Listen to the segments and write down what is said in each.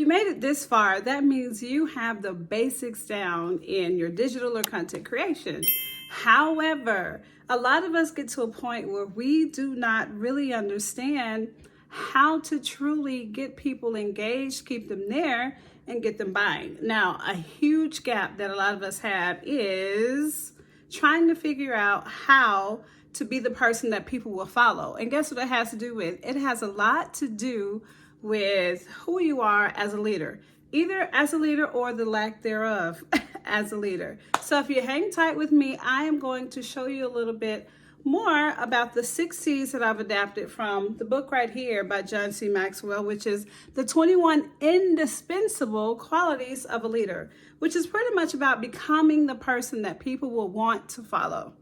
made it this far, that means you have the basics down in your digital or content creation. However, a lot of us get to a point where we do not really understand how to truly get people engaged, keep them there, and get them buying. Now, a huge gap that a lot of us have is trying to figure out how to be the person that people will follow. And guess what it has to do with? It has a lot to do with who you are as a leader, either as a leader or the lack thereof as a leader. So if you hang tight with me, I am going to show you a little bit more about the 6 C's that I've adapted from the book right here by John C. Maxwell, which is the 21 Indispensable Qualities of a Leader, which is pretty much about becoming the person that people will want to follow.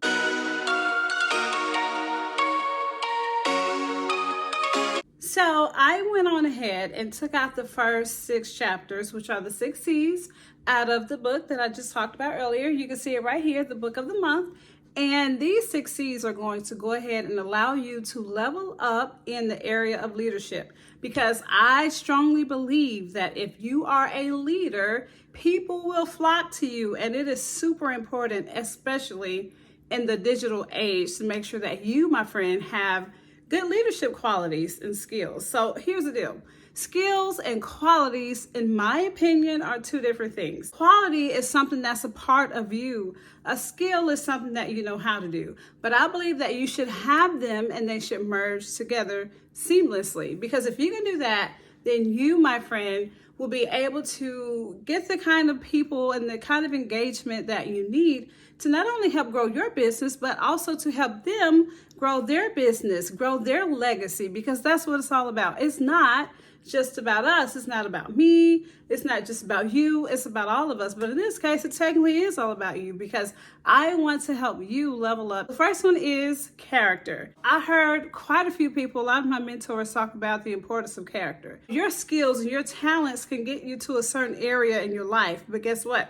So I went on ahead and took out the first 6 chapters, which are the 6 C's out of the book that I just talked about earlier. You can see it right here, the book of the month. And these 6 C's are going to go ahead and allow you to level up in the area of leadership, because I strongly believe that if you are a leader, people will flock to you. And it is super important, especially in the digital age, to make sure that you, my friend, have good leadership qualities and skills. So here's the deal. Skills and qualities, in my opinion, are 2 different things. Quality is something that's a part of you. A skill is something that you know how to do. But I believe that you should have them and they should merge together seamlessly. Because if you can do that, then you, my friend, will be able to get the kind of people and the kind of engagement that you need to not only help grow your business, but also to help them grow their business, grow their legacy, because that's what it's all about. It's not just about us. It's not about me. It's not just about you. It's about all of us. But in this case, it technically is all about you, because I want to help you level up. The first one is character. I heard quite a few people, a lot of my mentors, talk about the importance of character. Your skills and your talents can get you to a certain area in your life, but guess what?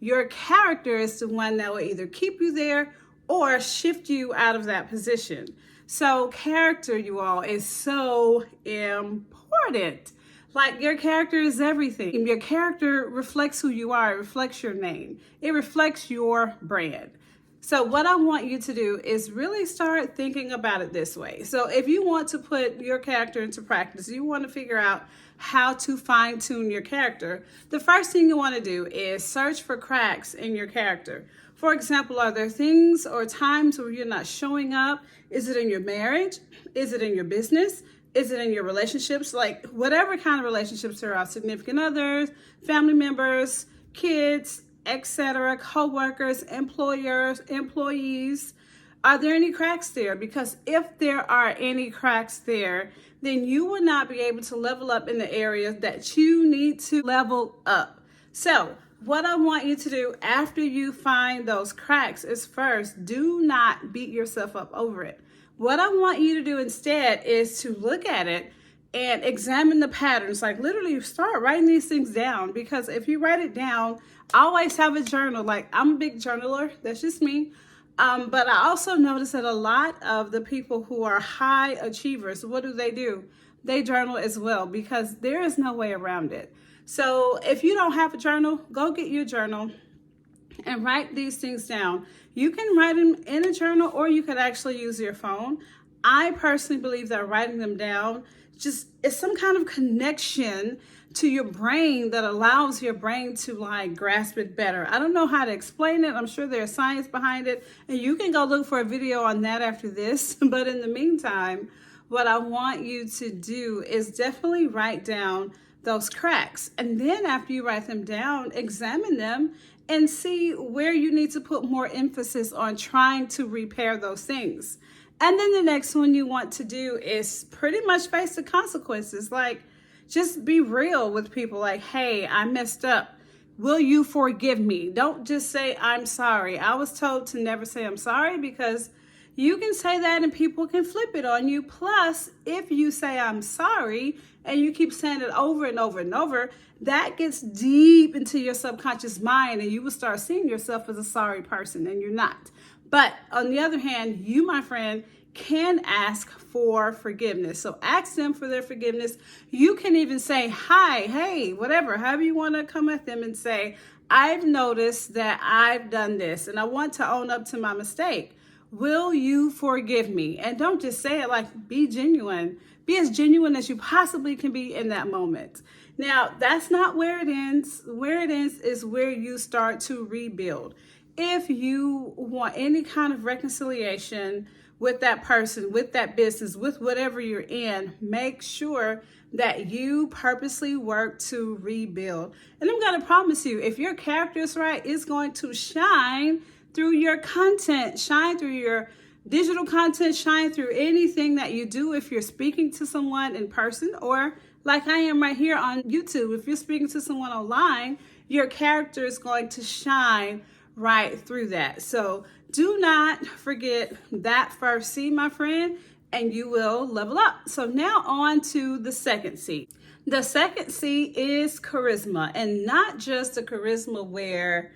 Your character is the one that will either keep you there or shift you out of that position. So character, you all, is so important. Like, your character is everything. Your character reflects who you are. It reflects your name. It reflects your brand. So what I want you to do is really start thinking about it this way. So if you want to put your character into practice, you want to figure out how to fine tune your character, the first thing you want to do is search for cracks in your character. For example, are there things or times where you're not showing up? Is it in your marriage? Is it in your business? Is it in your relationships? Like, whatever kind of relationships there are, significant others, family members, kids, etc., co-workers, employers, employees. Are there any cracks there? Because if there are any cracks there, then you will not be able to level up in the areas that you need to level up. So what I want you to do after you find those cracks is, first, do not beat yourself up over it. What I want you to do instead is to look at it and examine the patterns. Like, literally start writing these things down, because if you write it down, I always have a journal. Like, I'm a big journaler. That's just me. But I also notice that a lot of the people who are high achievers, what do? They journal as well, because there is no way around it. So if you don't have a journal, go get your journal and write these things down. You can write them in a journal, or you could actually use your phone. I personally believe that writing them down just is some kind of connection to your brain that allows your brain to, like, grasp it better. I don't know how to explain it. I'm sure there's science behind it, and you can go look for a video on that after this. But in the meantime, what I want you to do is definitely write down those cracks. And then after you write them down, examine them and see where you need to put more emphasis on trying to repair those things. And then the next one you want to do is pretty much face the consequences. Like, just be real with people. Like, hey, I messed up. Will you forgive me? Don't just say, I'm sorry. I was told to never say I'm sorry, because you can say that and people can flip it on you. Plus, if you say I'm sorry and you keep saying it over and over and over, that gets deep into your subconscious mind, and you will start seeing yourself as a sorry person, and you're not. But on the other hand, you, my friend, can ask for forgiveness. So ask them for their forgiveness. You can even say, hi, hey, whatever, however you want to come at them and say, I've noticed that I've done this and I want to own up to my mistake. Will you forgive me? And don't just say it, like, be genuine. Be as genuine as you possibly can be in that moment. Now, that's not where it ends. Where it ends is where you start to rebuild. If you want any kind of reconciliation with that person, with that business, with whatever you're in, make sure that you purposely work to rebuild. And I'm going to promise you, if your character is right, it's going to shine through your content, shine through your digital content, shine through anything that you do. If you're speaking to someone in person, or like I am right here on YouTube, if you're speaking to someone online, your character is going to shine right through that. So do not forget that first C, my friend, and you will level up. So now on to the second C. The second C is charisma, and not just a charisma where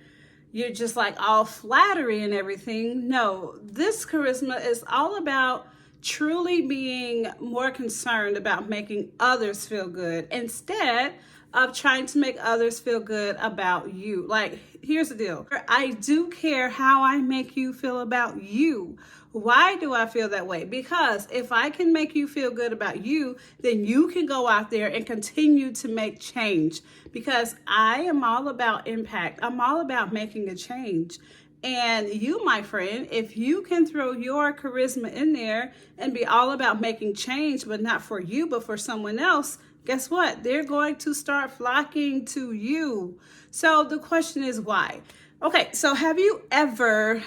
you're just like all flattery and everything. No, this charisma is all about truly being more concerned about making others feel good instead of trying to make others feel good about you. Like, here's the deal. I do care how I make you feel about you. Why do I feel that way? Because if I can make you feel good about you, then you can go out there and continue to make change. Because I am all about impact. I'm all about making a change. And you, my friend, if you can throw your charisma in there and be all about making change, but not for you, but for someone else, guess what? They're going to start flocking to you. So the question is why? Okay, so have you ever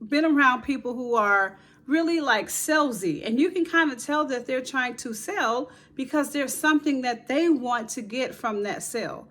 been around people who are really like salesy, and you can kind of tell that they're trying to sell because there's something that they want to get from that sale?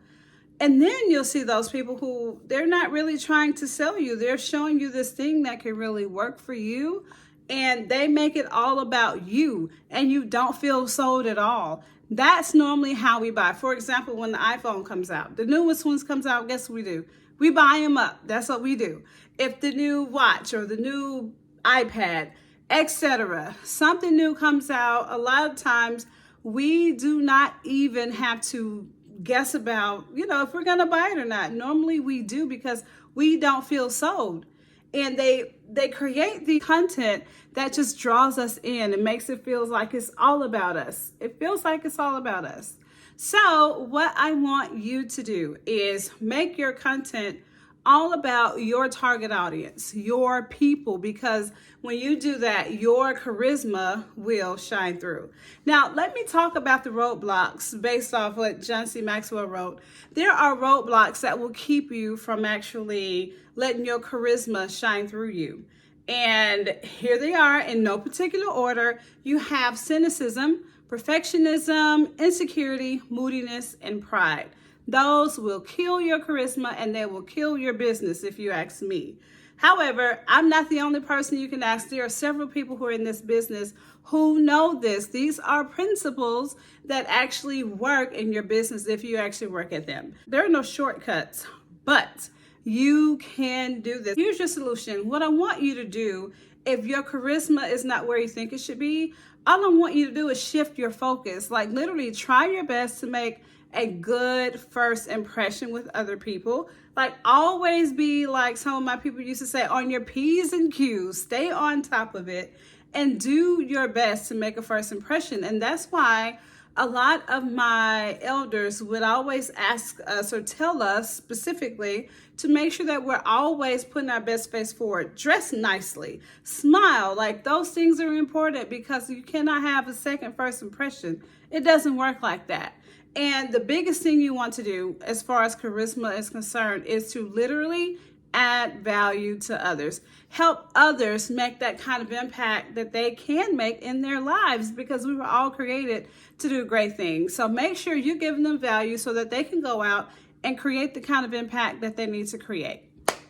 And then you'll see those people who they're not really trying to sell you. They're showing you this thing that can really work for you, and they make it all about you, and you don't feel sold at all. That's normally how we buy. For example, when the iPhone comes out, the newest ones comes out, guess what we do? We buy them up. That's what we do. If the new watch or the new iPad, etc., something new comes out, a lot of times we do not even have to guess about, if we're going to buy it or not. Normally we do because we don't feel sold. And they create the content that just draws us in and makes it feel like it's all about us. It feels like it's all about us. So what I want you to do is make your content all about your target audience, your people, because when you do that, your charisma will shine through. Now, let me talk about the roadblocks based off what John C. Maxwell wrote. There are roadblocks that will keep you from actually letting your charisma shine through you. And here they are in no particular order. You have cynicism, perfectionism, insecurity, moodiness, and pride. Those will kill your charisma and they will kill your business, if you ask me. However, I'm not the only person you can ask. There are several people who are in this business who know this. These are principles that actually work in your business if you actually work at them. There are no shortcuts, but you can do this. Here's your solution. What I want you to do, if your charisma is not where you think it should be, all I want you to do is shift your focus. Like, literally try your best to make a good first impression with other people. Like, always be, like some of my people used to say, on your P's and Q's. Stay on top of it and do your best to make a first impression. And that's why a lot of my elders would always ask us or tell us specifically to make sure that we're always putting our best face forward. Dress nicely, smile. Like, those things are important because you cannot have a second first impression. It doesn't work like that. And the biggest thing you want to do as far as charisma is concerned is to literally add value to others. Help others make that kind of impact that they can make in their lives, because we were all created to do great things. So make sure you're giving them value so that they can go out and create the kind of impact that they need to create.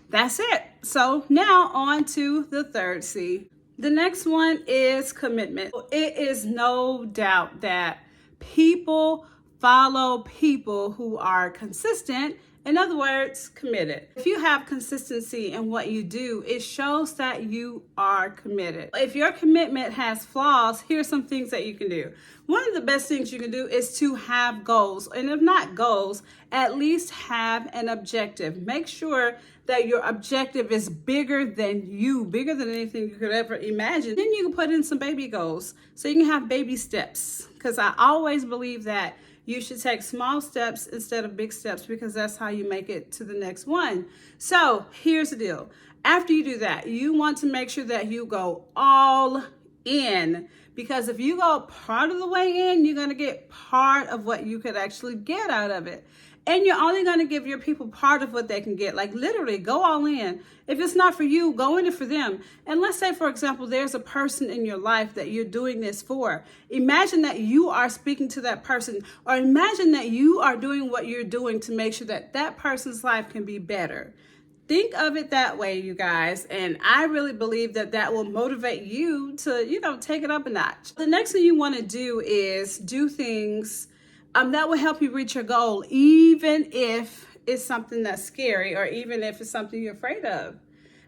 That's it. So now on to the third C. The next one is commitment. It is no doubt that people follow people who are consistent. In other words, committed. If you have consistency in what you do, it shows that you are committed. If your commitment has flaws, here's some things that you can do. One of the best things you can do is to have goals. And if not goals, at least have an objective. Make sure that your objective is bigger than you, bigger than anything you could ever imagine. Then you can put in some baby goals so you can have baby steps. Because I always believe that you should take small steps instead of big steps, because that's how you make it to the next one. So here's the deal. After you do that, you want to make sure that you go all in, because if you go part of the way in, you're going to get part of what you could actually get out of it. And you're only going to give your people part of what they can get. Like literally, go all in. If it's not for you, go in it for them. And let's say, for example, there's a person in your life that you're doing this for. Imagine that you are speaking to that person, or imagine that you are doing what you're doing to make sure that that person's life can be better. Think of it that way, you guys. And I really believe that that will motivate you to, take it up a notch. The next thing you want to do is do things that will help you reach your goal, even if it's something that's scary, or even if it's something you're afraid of.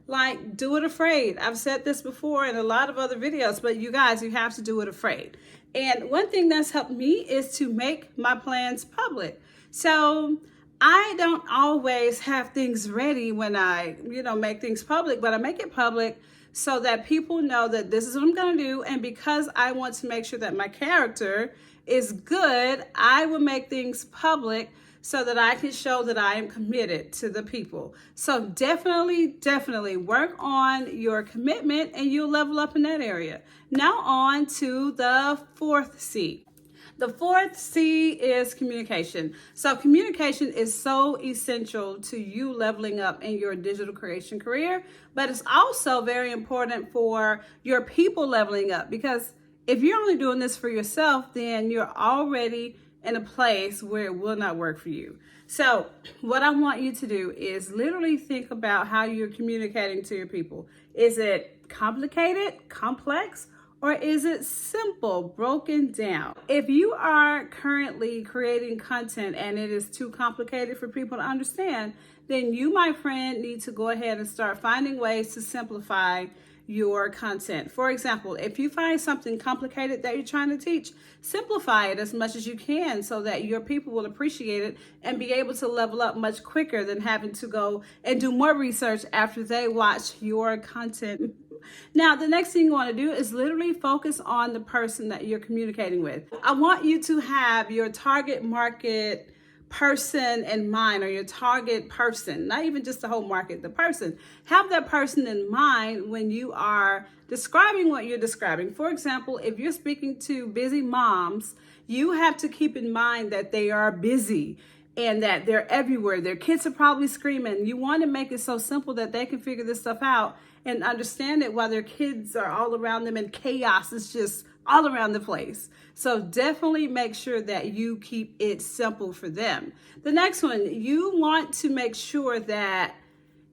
Like, do it afraid. I've said this before in a lot of other videos, but you guys, you have to do it afraid. And one thing that's helped me is to make my plans public. So I don't always have things ready when I, make things public, but I make it public so that people know that this is what I'm going to do. And because I want to make sure that my character is good, I will make things public so that I can show that I am committed to the people. So definitely work on your commitment and you'll level up in that area. Now on to the fourth C. The fourth C is communication. So communication is so essential to you leveling up in your digital creation career, but it's also very important for your people leveling up, because if you're only doing this for yourself, then you're already in a place where it will not work for you. So what I want you to do is literally think about how you're communicating to your people. Is it complicated, complex, or is it simple, broken down? If you are currently creating content and it is too complicated for people to understand, then you, my friend, need to go ahead and start finding ways to simplify your content. For example, if you find something complicated that you're trying to teach, simplify it as much as you can so that your people will appreciate it and be able to level up much quicker than having to go and do more research after they watch your content. Now, the next thing you want to do is literally focus on the person that you're communicating with. I want you to have your target market person in mind, or your target person, not even just the whole market, the person. Have that person in mind when you are describing what you're describing. For example, if you're speaking to busy moms, you have to keep in mind that they are busy and that they're everywhere. Their kids are probably screaming. You want to make it so simple that they can figure this stuff out and understand it while their kids are all around them and chaos is just all around the place. So definitely make sure that you keep it simple for them. The next one, you want to make sure that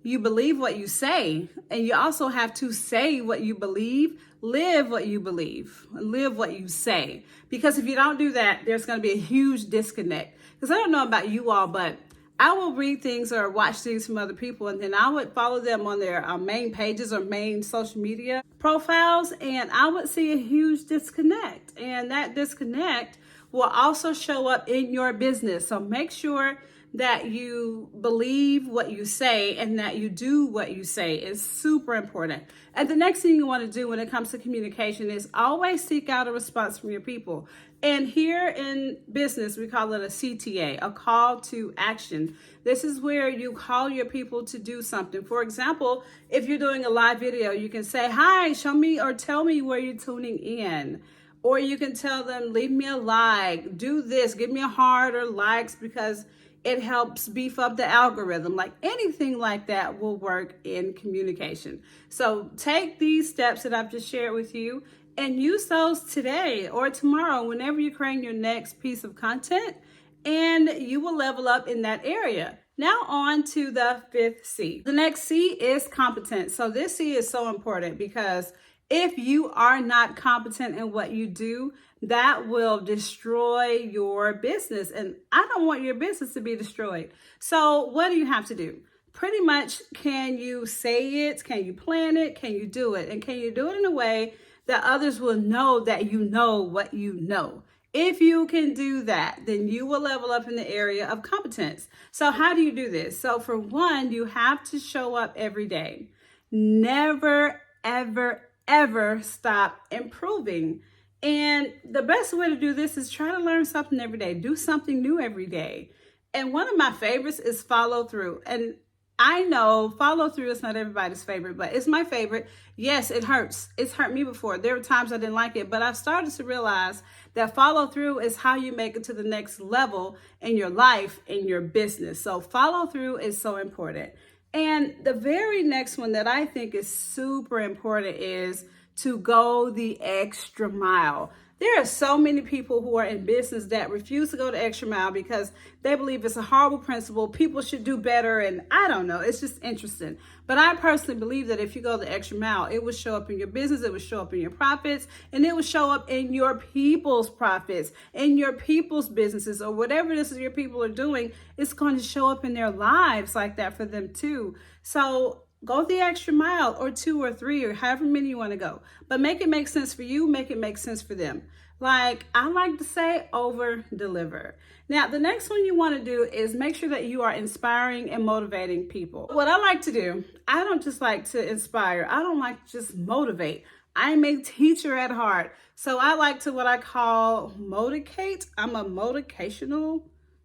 you believe what you say, and you also have to say what you believe, live what you believe, live what you say. Because if you don't do that, there's going to be a huge disconnect. Because I don't know about you all, but I will read things or watch things from other people, and then I would follow them on their main pages or main social media profiles, and I would see a huge disconnect. And that disconnect will also show up in your business. So make sure that you believe what you say and that you do what you say is super important. And the next thing you want to do when it comes to communication is always seek out a response from your people. And here in business, we call it a CTA, a call to action. This is where you call your people to do something. For example, if you're doing a live video, you can say, hi, show me or tell me where you're tuning in. Or you can tell them, leave me a like, do this, give me a heart or likes, because it helps beef up the algorithm. Like anything like that will work in communication. So take these steps that I've just shared with you and use those today or tomorrow whenever you're creating your next piece of content, and you will level up in that area. Now on to the fifth C. The next C is competence. So this C is so important because if you are not competent in what you do, that will destroy your business. And I don't want your business to be destroyed. So what do you have to do? Pretty much, can you say it? Can you plan it? Can you do it? And can you do it in a way that others will know that you know what you know? If you can do that, then you will level up in the area of competence. So how do you do this? So for one, you have to show up every day. Never, ever, ever stop improving. And the best way to do this is try to learn something every day. Do something new every day. And one of my favorites is follow through. And I know follow through is not everybody's favorite, but it's my favorite. Yes, it hurts. It's hurt me before. There were times I didn't like it, but I've started to realize that follow through is how you make it to the next level in your life, in your business. So follow through is so important. And the very next one that I think is super important is to go the extra mile. There are so many people who are in business that refuse to go the extra mile because they believe it's a horrible principle. People should do better. And I don't know. It's just interesting. But I personally believe that if you go the extra mile, it will show up in your business. It will show up in your profits, and it will show up in your people's profits, in your people's businesses, or whatever it is that your people are doing. It's going to show up in their lives like that for them too. So go the extra mile, or 2 or 3, or however many you want to go. But make it make sense for you. Make it make sense for them. Like I like to say, over deliver. Now, the next one you want to do is make sure that you are inspiring and motivating people. What I like to do, I don't just like to inspire. I don't like to just motivate. I'm a teacher at heart. So I like to what I call motivate. I'm a motivational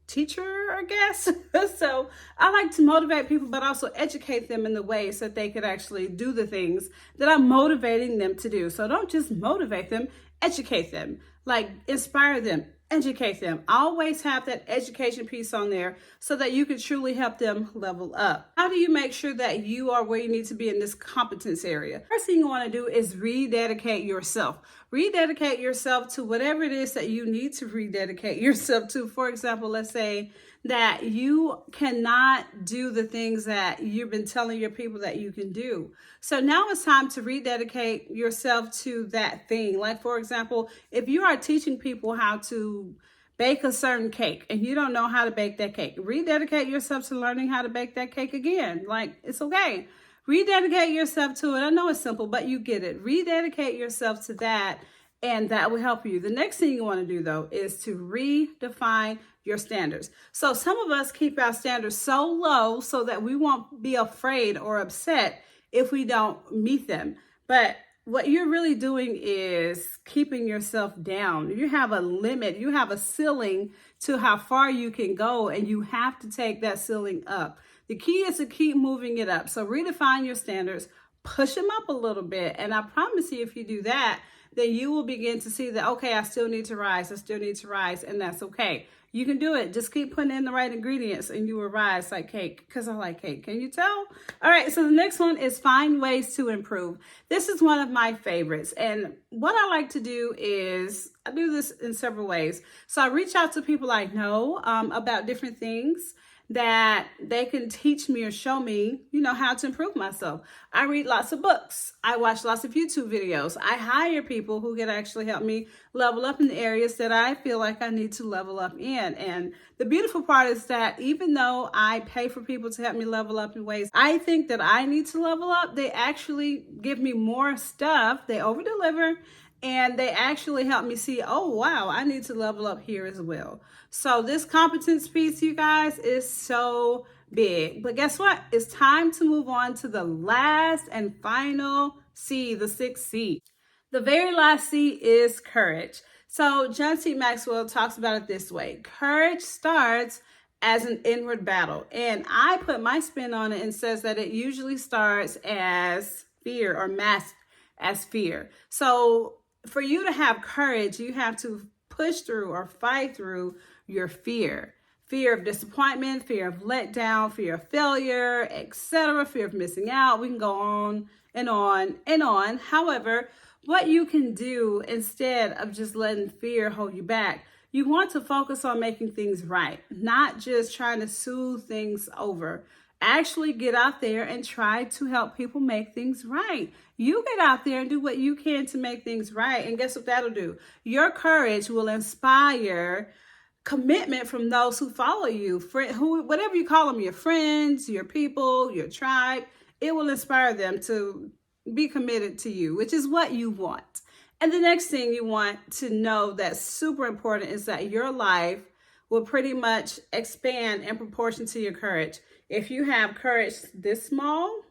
teacher, I guess. So I like to motivate people, but also educate them in the ways that they could actually do the things that I'm motivating them to do. So don't just motivate them, educate them, like inspire them, educate them. Always have that education piece on there so that you can truly help them level up. How do you make sure that you are where you need to be in this competence area? First thing you want to do is rededicate yourself. Rededicate yourself to whatever it is that you need to rededicate yourself to. For example, let's say that you cannot do the things that you've been telling your people that you can do. So now it's time to rededicate yourself to that thing. Like, for example, if you are teaching people how to bake a certain cake and you don't know how to bake that cake, rededicate yourself to learning how to bake that cake again. Like, it's okay. Rededicate yourself to it. I know it's simple, but you get it. Rededicate yourself to that, and that will help you. The next thing you want to do, though, is to redefine your standards. So some of us keep our standards so low so that we won't be afraid or upset if we don't meet them. But what you're really doing is keeping yourself down. You have a limit. You have a ceiling to how far you can go, and you have to take that ceiling up. The key is to keep moving it up. So redefine your standards, push them up a little bit. And I promise you, if you do that, then you will begin to see that, okay, I still need to rise. I still need to rise. And that's okay. You can do it. Just keep putting in the right ingredients and you will rise like cake, because I like cake. Can you tell? All right. So the next one is find ways to improve. This is one of my favorites. And what I like to do is I do this in several ways. So I reach out to people I know about different things that they can teach me or show me, how to improve myself. I read lots of books. I watch lots of YouTube videos. I hire people who can actually help me level up in the areas that I feel like I need to level up in. And the beautiful part is that even though I pay for people to help me level up in ways I think that I need to level up, they actually give me more stuff. They over deliver. And they actually help me see, oh, wow, I need to level up here as well. So this competence piece, you guys, is so big. But guess what? It's time to move on to the last and final C, the 6th C. The very last C is courage. So John C. Maxwell talks about it this way. Courage starts as an inward battle. And I put my spin on it and says that it usually starts as fear or masked as fear. So for you to have courage, you have to push through or fight through your fear. Fear of disappointment, fear of letdown, fear of failure, etc., fear of missing out. We can go on and on and on. However, what you can do instead of just letting fear hold you back, you want to focus on making things right, not just trying to soothe things over. actually get out there and try to help people make things right. You get out there and do what you can to make things right. And guess what that'll do? Your courage will inspire commitment from those who follow you, whatever you call them, your friends, your people, your tribe. It will inspire them to be committed to you, which is what you want. And the next thing you want to know that's super important is that your life will pretty much expand in proportion to your courage. If you have courage this small,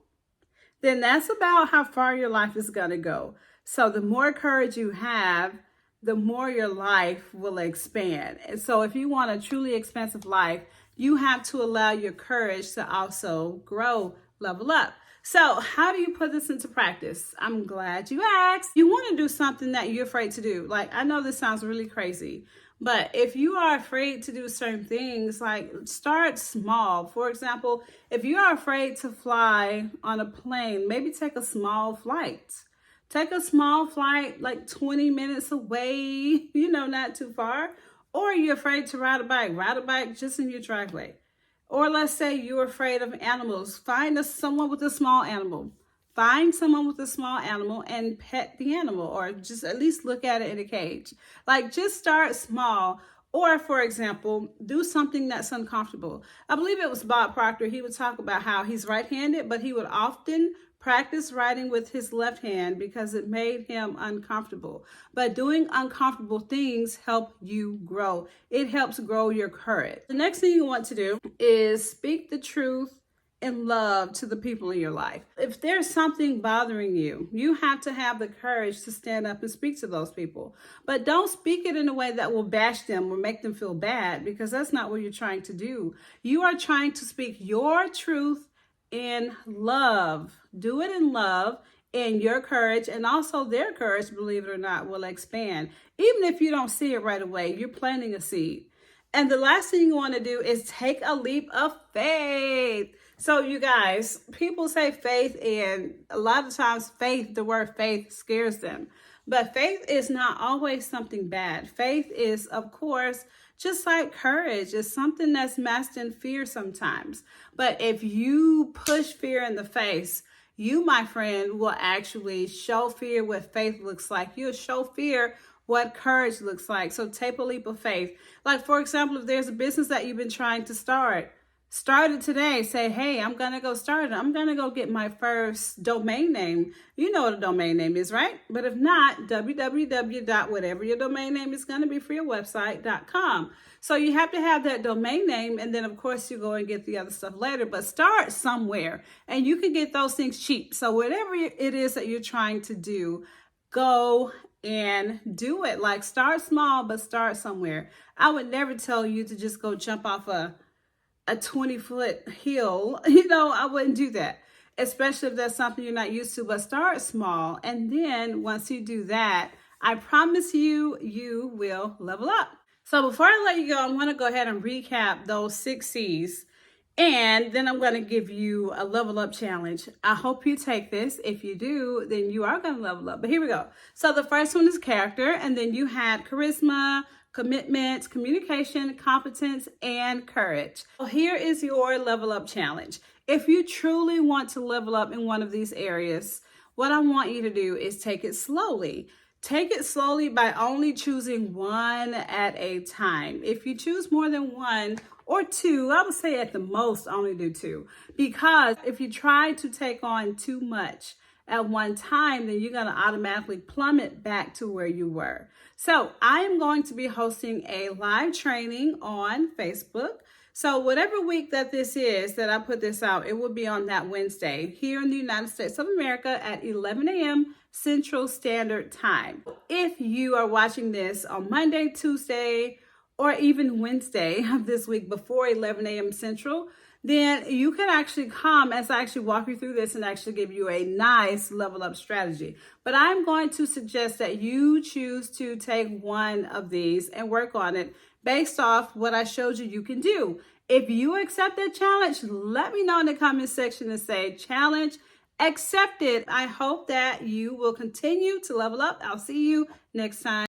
then that's about how far your life is going to go. So the more courage you have, the more your life will expand. And so if you want a truly expansive life, you have to allow your courage to also grow, level up. So how do you put this into practice? I'm glad you asked. You want to do something that you're afraid to do. Like, I know this sounds really crazy, but if you are afraid to do certain things, like, start small. For example, if you are afraid to fly on a plane, maybe take a small flight. Take a small flight like 20 minutes away, not too far. Or you're afraid to ride a bike just in your driveway. Or let's say you're afraid of animals. Find someone with a small animal. Find someone with a small animal and pet the animal, or just at least look at it in a cage. Like, just start small. Or, for example, do something that's uncomfortable. I believe it was Bob Proctor. He would talk about how he's right-handed, but he would often practice writing with his left hand because it made him uncomfortable. But doing uncomfortable things help you grow. It helps grow your courage. The next thing you want to do is speak the truth in love to the people in your life. If there's something bothering you, you have to have the courage to stand up and speak to those people. But don't speak it in a way that will bash them or make them feel bad, because that's not what you're trying to do. You are trying to speak your truth in love. Do it in love, and your courage and also their courage, believe it or not, will expand. Even if you don't see it right away, you're planting a seed. And the last thing you want to do is take a leap of faith. So you guys, people say faith, and a lot of times the word faith scares them. But faith is not always something bad. Faith is, of course, just like courage, is something that's masked in fear sometimes. But if you push fear in the face, you, my friend, will actually show fear what faith looks like. You'll show fear what courage looks like. So take a leap of faith. Like, for example, if there's a business that you've been trying to start it today. Say, hey, I'm going to go start it. I'm going to go get my first domain name. You know what a domain name is, right? But if not, www. whatever your domain name is going to be for your website.com. So you have to have that domain name, and then of course you go and get the other stuff later, but start somewhere, and you can get those things cheap. So whatever it is that you're trying to do, go and do it. Like, start small, but start somewhere. I would never tell you to just go jump off a 20-foot hill. I wouldn't do that, especially if that's something you're not used to. But start small, and then once you do that, I promise you, you will level up. So before I let you go, I'm going to go ahead and recap those 6 C's, and then I'm going to give you a level up challenge. I hope you take this. If you do, then you are going to level up. But here we go. So the first one is character, and then you had charisma, commitment, communication, competence, and courage. So here is your level up challenge. If you truly want to level up in one of these areas, what I want you to do is take it slowly. Take it slowly by only choosing one at a time. If you choose more than one or two, I would say at the most only do 2. Because if you try to take on too much at one time, then you're going to automatically plummet back to where you were. So I am going to be hosting a live training on Facebook. So whatever week that this is that I put this out, it will be on that Wednesday here in the United States of America at 11 a.m. Central Standard Time. If you are watching this on Monday, Tuesday, or even Wednesday of this week before 11 a.m. Central, then you can actually come as I actually walk you through this and actually give you a nice level up strategy. But I'm going to suggest that you choose to take one of these and work on it based off what I showed you you can do. If you accept that challenge, let me know in the comment section and say challenge accepted. I hope that you will continue to level up. I'll see you next time.